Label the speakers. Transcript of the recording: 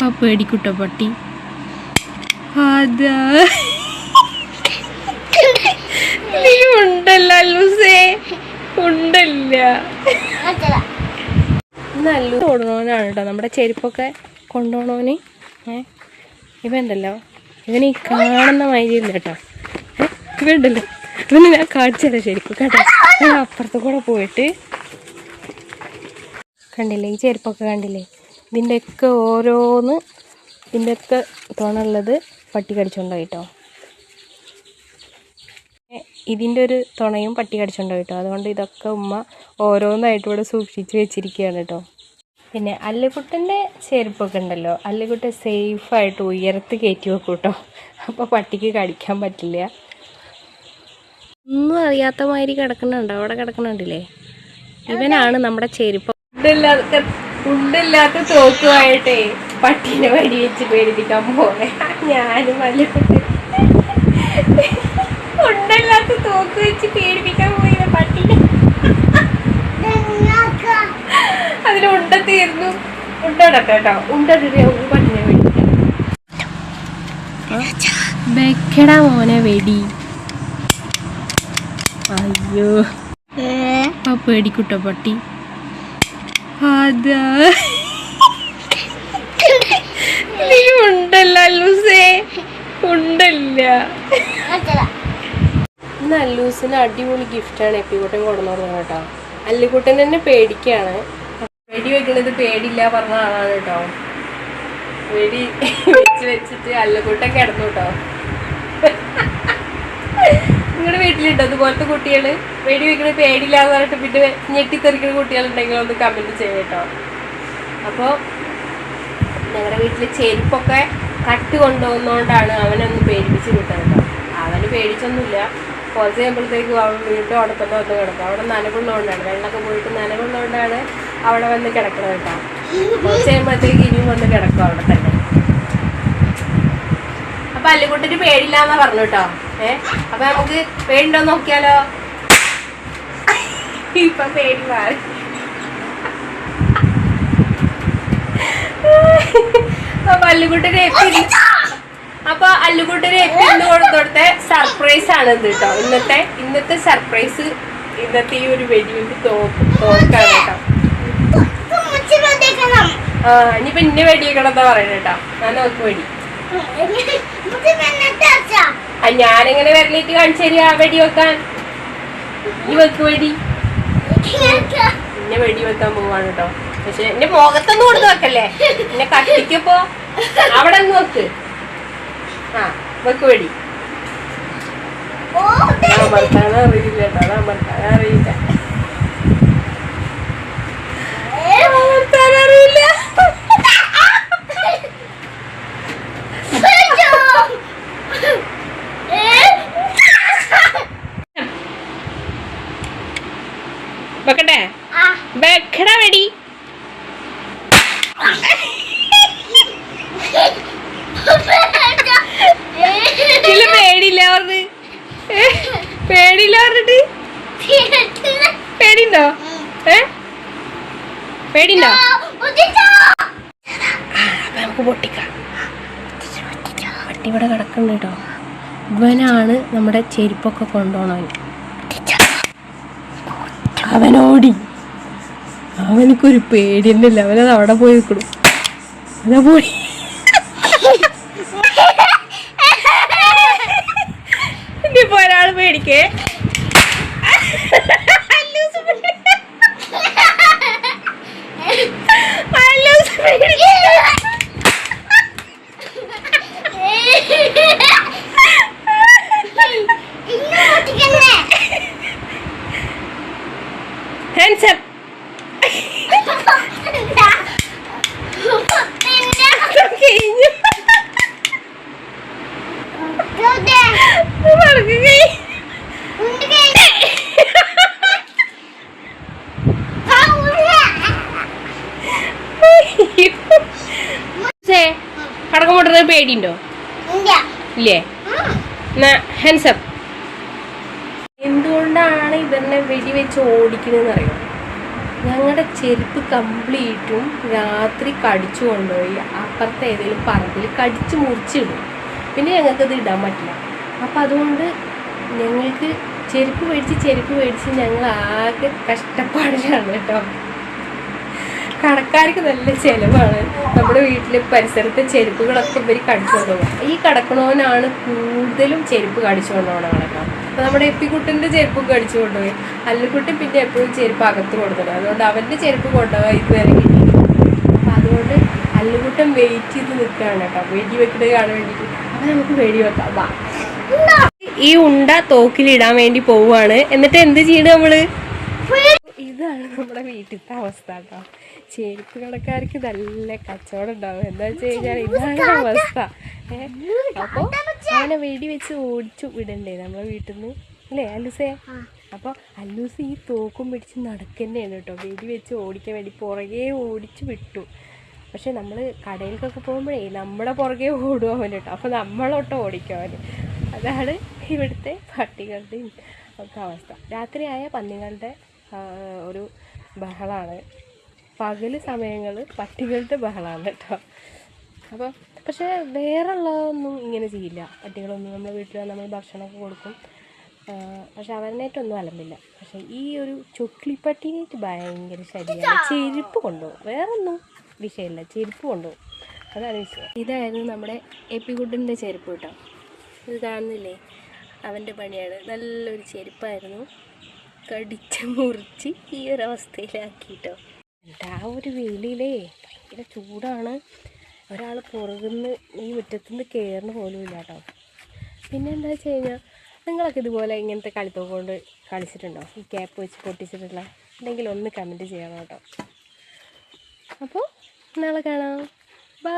Speaker 1: ആ പേടിക്കുട്ട പട്ടി അതാ നീ ഉണ്ടല്ല ലൂസേ ഉണ്ടല്ല നല്ല ഓടണോനാണ് കേട്ടോ നമ്മുടെ ചെരുപ്പൊക്കെ കൊണ്ടുപോകണോന്. ഇവണ്ടല്ലോ ഇവന് ഈ കാണുന്ന മാതിരിയില്ല കേട്ടോ. ഇവണ്ടല്ലോ ഇവന് ഞാൻ കാണിച്ചു തരാം ശരിക്കും കേട്ടോ. ഞാൻ അപ്പുറത്ത് കൂടെ പോയിട്ട് കണ്ടില്ലേ ഈ ചെരുപ്പൊക്കെ കണ്ടില്ലേ, ഇതിൻ്റെയൊക്കെ ഓരോന്ന് ഇതിൻ്റെയൊക്കെ തുണയുള്ളത് പട്ടി കടിച്ചുകൊണ്ടുപോയി കേട്ടോ. ഇതിൻ്റെ ഒരു തുണയും പട്ടി കടിച്ചുകൊണ്ടുപോയി കേട്ടോ. അതുകൊണ്ട് ഇതൊക്കെ ഉമ്മ ഓരോന്നായിട്ട് ഇവിടെ സൂക്ഷിച്ച് വെച്ചിരിക്കുകയാണ് കേട്ടോ. പിന്നെ അല്ലിക്കുട്ടൻ്റെ ചെരുപ്പൊക്കെ ഉണ്ടല്ലോ, അല്ലിക്കുട്ട സേഫായിട്ട് ഉയർത്തി കയറ്റി വെക്കും കേട്ടോ. അപ്പോൾ പട്ടിക്ക് കടിക്കാൻ പറ്റില്ല. ഒന്നും അറിയാത്ത മാതിരി കിടക്കുന്നുണ്ടോ, അവിടെ കിടക്കുന്നുണ്ടില്ലേ. ഇവനാണ് നമ്മുടെ ചെരുപ്പ്. ഉണ്ടില്ലാത്ത തോക്കുമായിട്ടേ പട്ടീനെ വടി വെച്ച് പേടിപ്പിക്കാൻ പോണേ. ഞാനും അല്ലിക്കുട്ടി ഉണ്ടല്ലാത്ത തോക്ക് വെച്ച് പേടിപ്പിക്കാൻ പോയി പട്ടീനെ. അതിന് ഉണ്ട തീർന്നു. ഉണ്ടടട്ടെ കേട്ടോ, ഉണ്ടിട്ട് പട്ടിനെ പേടിപ്പിക്കാം. വെക്കടാ മോനെ വെടി. അയ്യോ ആ പേടിക്കുട്ട പട്ടി അതാ നീ ഉണ്ടല്ല ലൂസേ ഉണ്ടല്ല. ഇന്ന് അല്ലൂസിന് അടിപൊളി ഗിഫ്റ്റാണ് എപ്പിക്കുട്ടൻ കൊണ്ടുവന്നു കേട്ടോ. അല്ലിക്കുട്ടൻ തന്നെ പേടിക്കാണ്. വെടി വെക്കുന്നത് പേടില്ല പറഞ്ഞ ആളാണ് കേട്ടോ. വെടി വെച്ചിട്ട് അല്ലിക്കുട്ടൻ കിടന്നു കേട്ടോ. നിങ്ങളുടെ വീട്ടിലുണ്ടോ അതുപോലത്തെ കുട്ടികൾ? വെടി വെക്കുന്നത് പേടില്ല എന്ന് പറഞ്ഞിട്ട് പിന്നെ ഞെട്ടിത്തെറിക്കുന്ന കുട്ടികളുണ്ടെങ്കിൽ ഒന്ന് കമൻറ്റ് ചെയ്യാം കേട്ടോ. അപ്പോൾ ഞങ്ങളുടെ വീട്ടിൽ ചെരുപ്പൊക്കെ കട്ട് കൊണ്ടുപോകുന്നതുകൊണ്ടാണ് അവനൊന്ന് പേടിപ്പിച്ച് കിട്ടുന്നത് കേട്ടോ. അവന് പേടിച്ചൊന്നുമില്ല. കുറച്ച് കഴിയുമ്പോഴത്തേക്കും അവൻ വീണ്ടും അവിടെ തന്നെ വന്ന് കിടക്കും. അവിടെ നനവുള്ളതുകൊണ്ടാണ്, വെള്ളമൊക്കെ പോയിട്ട് നനവുള്ളതുകൊണ്ടാണ് അവിടെ വന്ന് കിടക്കുന്നത് കേട്ടോ. കുറച്ച് കഴിയുമ്പോഴത്തേക്ക് ഇനിയും വന്ന് കിടക്കും അവിടെ തന്നെ. അപ്പൊ അല്ലിക്കുട്ടിന് പേടില്ലാന്നാ പറഞ്ഞു കേട്ടോ. അപ്പൊ നമുക്ക് പേടിണ്ടോ നോക്കിയാലോ. ഇപ്പൊ പേടി മാറി. അപ്പൊ അല്ലിക്കുട്ടിന് എപ്പിന്ന് കൊടുത്ത സർപ്രൈസ് ആണ് ഇത് കേട്ടോ. ഇന്നത്തെ സർപ്രൈസ്, ഇന്നത്തെ ഈ ഒരു വെടിയുണ്ട് തോക്കാണ് കേട്ടോ. ഇനിയിപ്പൊ ഇന്നെ വെടി വെക്കണമെന്നാ പറയുന്നത് കേട്ടോ. ഞാൻ നോക്ക് വെടി ഞാനെങ്ങനെ വരലിട്ട് കാണിച്ചു തരിക വെടി വെക്കാൻ. ഈ വെക്ക് വെടി. എന്നെ വെടി വെക്കാൻ പോവാണ് കേട്ടോ. പക്ഷെ എന്റെ മുഖത്തൊന്നും കൊടുത്ത് വെക്കല്ലേ, എന്നെ കട്ടിക്കപ്പോ അവിടെ ഒന്ന് വെക്ക്. ആ വെക്ക് വെടി. അമർത്താൻ അറിയില്ല കേട്ടോ, അത് അമർത്താൻ അറിയില്ല. അമർത്താൻ അറിയില്ല. വെക്കട്ടെ? വെക്കടാ വെടി. പേടിയില്ല പറഞ്ഞ്, പേടിയില്ല പറഞ്ഞിട്ട് പേടിണ്ടോ? പേടിണ്ടോ? നമുക്ക് പൊട്ടിക്കാം. പട്ടി ഇവിടെ കിടക്കുന്നുണ്ട് കേട്ടോ. ഇവനാണ് നമ്മുടെ ചെരുപ്പൊക്കെ കൊണ്ടുപോകണവൻ. അവനോടി, അവനക്കൊരു പേടിയൊന്നുമില്ല. അവനത് അവിടെ പോയി നിൽക്കണം. അതാ പോയി. ഇനിയിപ്പോ ഒരാള് പേടിക്കേ. Hands up. കടക്കമുട്ടുന്നത് പേടിയുണ്ടോ? ഇല്ലേ? Hands up. എന്തുകൊണ്ടാണ് ഇവരെ വെടി വെച്ച് ഓടിക്കുന്നതെന്ന് അറിയാം. ഞങ്ങളുടെ ചെരുപ്പ് കംപ്ലീറ്റും രാത്രി കടിച്ചു കൊണ്ടുപോയി അപ്പുറത്തെ ഏതെങ്കിലും പറമ്പിൽ കടിച്ച് മുറിച്ചിടും. പിന്നെ ഞങ്ങൾക്കത് ഇടാൻ പറ്റില്ല. അപ്പം അതുകൊണ്ട് ഞങ്ങൾക്ക് ചെരുപ്പ് മേടിച്ച് ഞങ്ങൾ ആകെ കഷ്ടപ്പാടിലാണ് കേട്ടോ. കടക്കാർക്ക് നല്ല ചിലവാണ്. നമ്മുടെ വീട്ടിലെ പരിസരത്തെ ചെരുപ്പുകളൊക്കെ ഇവർ കടിച്ചു കൊണ്ടുപോകും. ഈ കടക്കണവനാണ് കൂടുതലും ചെരുപ്പ് കടിച്ചു കൊണ്ടുപോകണം കേട്ടോ. അപ്പോൾ നമ്മുടെ എപ്പിക്കുട്ടൻ്റെ ചെരുപ്പ് കടിച്ചു കൊണ്ടുപോയി. അല്ലുക്കുട്ടി പിന്നെ എപ്പോഴും ചെരുപ്പ് അകത്ത് കൊടുക്കണം. അതുകൊണ്ട് അവൻ്റെ ചെരുപ്പ് കൊണ്ടുപോകാൻ ഇതുവരെ കിട്ടിയില്ല. അപ്പോൾ അതുകൊണ്ട് അല്ലുക്കുട്ടൻ വെയിറ്റ് ചെയ്ത് നിൽക്കുകയാണ് കേട്ടോ, വെടി വെക്കുന്നത് കാണാൻ വേണ്ടിയിട്ട്. അപ്പം നമുക്ക് വെടി വെക്കാം. വാ, ഈ ഉണ്ട തോക്കിലിടാൻ വേണ്ടി പോവുകയാണ്. എന്നിട്ട് എന്ത് ചെയ്യണം നമ്മൾ? ഇതാണ് നമ്മുടെ വീട്ടിലത്തെ അവസ്ഥ കേട്ടോ. ചെരുപ്പ് കടക്കാർക്ക് നല്ല കച്ചവടം ഉണ്ടാവും. എന്താ വെച്ച് കഴിഞ്ഞാൽ ഇതാണ് അവസ്ഥ. അപ്പോൾ അങ്ങനെ വെടി വെച്ച് ഓടിച്ചു വിടണ്ടേ നമ്മളെ വീട്ടിൽ നിന്ന്, അല്ലേ അല്ലൂസേ? അപ്പോൾ അല്ലൂസ് ഈ തോക്കും പിടിച്ച് നടക്കുന്നതാണ് കേട്ടോ. വെടി വെച്ച് ഓടിക്കാൻ വേണ്ടി പുറകെ ഓടിച്ച് വിട്ടു. പക്ഷെ നമ്മൾ കടയിലേക്കൊക്കെ പോകുമ്പോഴേ നമ്മുടെ പുറകെ ഓടും അവൻ കേട്ടോ. അപ്പോൾ നമ്മളൊട്ട് ഓടിക്കും അവന്. അതാണ് ഇവിടുത്തെ പട്ടികളുടെയും ഒക്കെ അവസ്ഥ. രാത്രിയായ പന്നികളുടെ ഒരു ബഹളമാണ്, പകൽ സമയങ്ങൾ പട്ടികളുടെ ബഹളമാണ് കേട്ടോ. അപ്പോൾ പക്ഷേ വേറെ ഉള്ളതൊന്നും ഇങ്ങനെ ചെയ്യില്ല. പട്ടികളൊന്നും നമ്മുടെ വീട്ടിൽ നമ്മൾ ഭക്ഷണമൊക്കെ കൊടുക്കും. പക്ഷെ അവനായിട്ടൊന്നും അലമ്പില്ല. പക്ഷേ ഈ ഒരു ചൊക്ലിപ്പട്ടീനായിട്ട് ഭയങ്കര ശല്യമാണ്. ചെരുപ്പ് കൊണ്ടുപോകും, വേറൊന്നും വിഷയമില്ല, ചെരുപ്പ് കൊണ്ടുപോകും, അതാണ് വിഷയം. ഇതായിരുന്നു നമ്മുടെ എപ്പിക്കുട്ടൻ്റെ ചെരുപ്പ് കേട്ടോ. ഇത് കാണുന്നില്ലേ, അവൻ്റെ പണിയാണ്. നല്ലൊരു ചെരുപ്പായിരുന്നു, കടിച്ച് മുറിച്ച് ഈ ഒരു അവസ്ഥയിലാക്കിട്ടോ. ആ ഒരു വെയിലേ ഭയങ്കര ചൂടാണ്. ഒരാൾ പുറകുന്ന് ഈ മുറ്റത്തുനിന്ന് കയറുന്ന പോലും ഇല്ല കേട്ടോ. പിന്നെ എന്താ വെച്ച് കഴിഞ്ഞാൽ നിങ്ങളൊക്കെ ഇതുപോലെ ഇങ്ങനത്തെ കളിത്തോക്ക് കൊണ്ട് കളിച്ചിട്ടുണ്ടോ? ഈ ക്യാപ്പ് വെച്ച് പൊട്ടിച്ചിട്ടുള്ള ഉണ്ടെങ്കിൽ ഒന്ന് കമൻറ്റ് ചെയ്യണം കേട്ടോ. അപ്പോൾ നാളെ കാണാം. ബൈ.